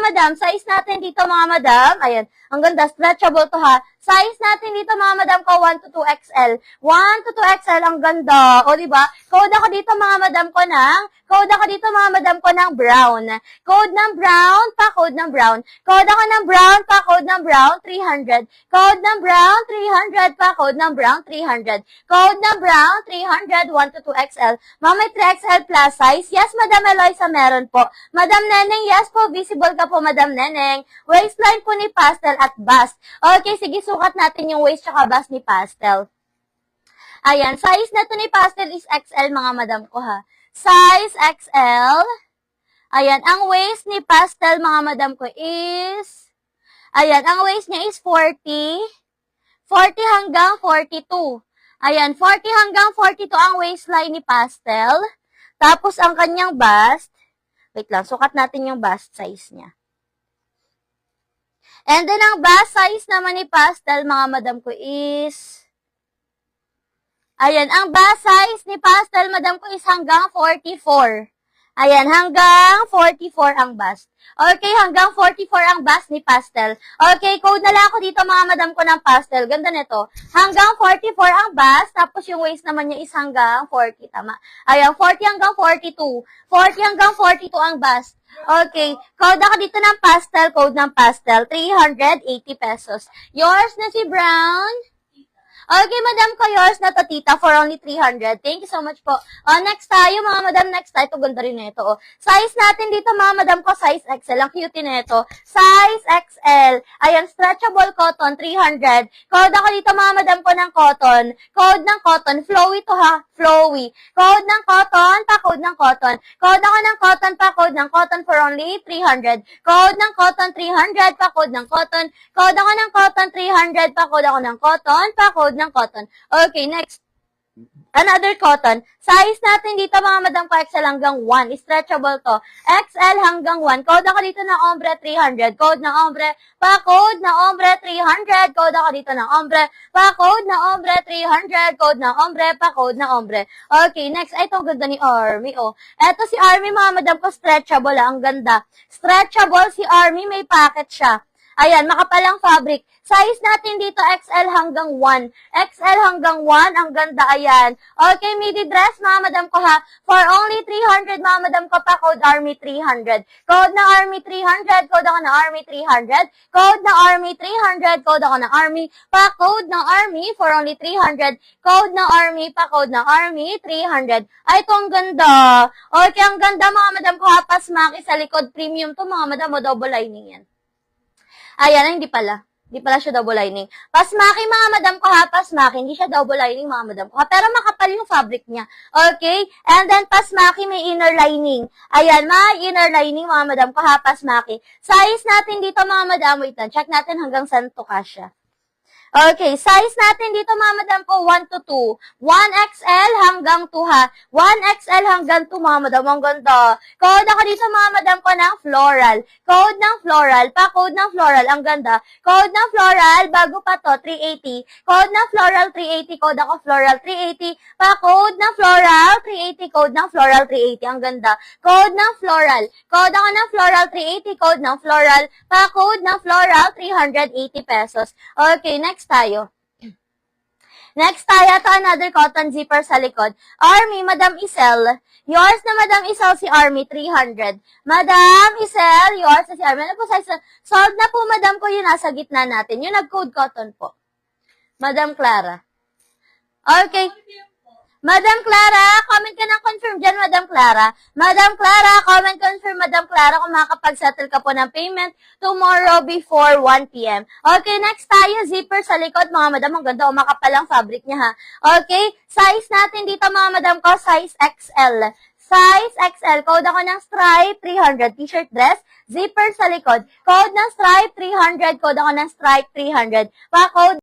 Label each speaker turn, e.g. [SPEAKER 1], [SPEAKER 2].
[SPEAKER 1] Madam, size natin dito mga madam, ayan, ang ganda, stretchable to ha. Size natin dito mga madam ko, 1 to 2 XL. 1 to 2 XL, ang ganda. O, diba? Code ako dito mga madam ko ng brown. Code ng brown, pa-code ng brown. Code ako ng brown, pa-code ng brown, 300. Code ng brown, 300, pa-code ng brown, 300. Code ng brown, 300, 1 to 2 XL. Ma'am, may 3 XL plus size. Yes, Madam Eloisa, meron po. Madam Neneng, yes po, visible ka po, Madam Neneng. Waistline po ni pastel at bust. Okay, sige, sukat natin yung waist tsaka bust ni pastel. Ayan, size na to ni pastel is XL mga madam ko ha. Size XL. Ayan, ang waist ni pastel mga madam ko is, ayan, ang waist niya is 40. 40 hanggang 42. Ayan, 40 hanggang 42 ang waistline ni pastel. Tapos ang kanyang bust, wait lang, sukat natin yung bust size niya. And then, ang bust size naman ni pastel, mga madam ko, is, ayan, ang bust size ni pastel, madam ko, is hanggang 44. Ayan, hanggang 44 ang bust. Okay, hanggang 44 ang bust ni pastel. Okay, code na lang ako dito, mga madam ko ng pastel. Ganda nito. Hanggang 44 ang bust, tapos yung waist naman niya is hanggang 40, tama. Ayan, 40 hanggang 42. 40 hanggang 42 ang bust. Okay, code ako dito ng pastel, code ng pastel, 380 pesos. Yours na si Brown. Okay, madam ko, yours na to, tita, for only 300. Thank you so much po. Next tayo, mga madam, next tayo. Ito, ganda rin na ito. Size natin dito, mga madam ko, size XL. Ang cute na ito. Size XL. Ayan, stretchable cotton, 300. Code ako dito, mga madam ko, ng cotton. Code ng cotton. Flowy to ha. Flowy. Code ng cotton, pa-code ng cotton. Code ako ng cotton, pa-code ng cotton for only 300. Code ng cotton, 300, pa-code ng cotton. Code ako ng cotton, 300, pa-code ako ng cotton, pa-code ng cotton. Okay, next. Another cotton. Size natin dito, mga madam ko, XL hanggang 1. Stretchable to. XL hanggang 1. Code ako dito ng ombre, 300. Code ng ombre, pa-code ng ombre, 300. Code ako dito ng ombre, pa-code ng ombre, 300. Code ng ombre, pa-code ng ombre. Okay, next. Ay, itong ganda ni Army, oh. Eto si Army, mga madam ko, stretchable, ang ganda. Stretchable si Army, may packet siya. Ayan, makapalang fabric. Size natin dito, XL hanggang 1. XL hanggang 1, ang ganda, ayan. Okay, midi dress, mga madam ko ha. For only 300, mga madam ko pa, code Army 300. Code na Army 300, code ako na Army 300. Code na Army 300, code ako na Army. Pa, code ng Army for only 300. Code ng Army, pa, code ng Army 300. Ay, ito ang ganda. Okay, ang ganda, mga madam ko ha. Pasmaki sa likod, premium to, mga madam mo, double lining yan. Ayan, hindi pala. Hindi pala siya double lining. Pasmaki, mga madam ko ha, pasmaki. Hindi siya double lining, mga madam ko ha. Pero makapal yung fabric niya. Okay? And then, pasmaki, may inner lining. Ayan, may inner lining, mga madam ko ha, pasmaki. Size natin dito, mga madam, wait lang. Check natin hanggang saan to kasya. Okay, size natin dito, mga madam ko, 1 to 2. 1XL hanggang 2 ha. 1XL hanggang 2, mga madam. Ang ganda. Code ako dito, mga madam ko, ng floral. Code ng floral. Pa-code ng floral. Ang ganda. Code ng floral, bago pa to, 380. Code ng floral, 380. Code ako floral, 380. Pa-code ng floral, 380. Code ng floral, 380. Ang ganda. Code ng floral. Code ako ng floral, 380. Code ng floral. Pa-code ng floral, 380 pesos. Okay, next tayo. Next tayo, to another cotton zipper sa likod. Army, Madam Isel. Yours na Madam Isel si Army, 300. Madam Isel, yours na si Army. Ano po size? Sold na po, Madam ko, yun nasa gitna natin. Yung nag-code cotton po. Madam Clara. Okay. Madam Clara, comment ka ng confirm dyan, Madam Clara. Madam Clara, comment confirm, Madam Clara, kung makakapag-settle ka po ng payment tomorrow before 1 p.m. Okay, next tayo, zipper sa likod, mga madam. Ang ganda, makapalang fabric niya, ha. Okay, size natin dito, mga madam ko, size XL. Size XL, code ako ng stripe, 300, t-shirt dress, zipper sa likod. Code ng stripe, 300, code ako ng stripe, 300. Pa-code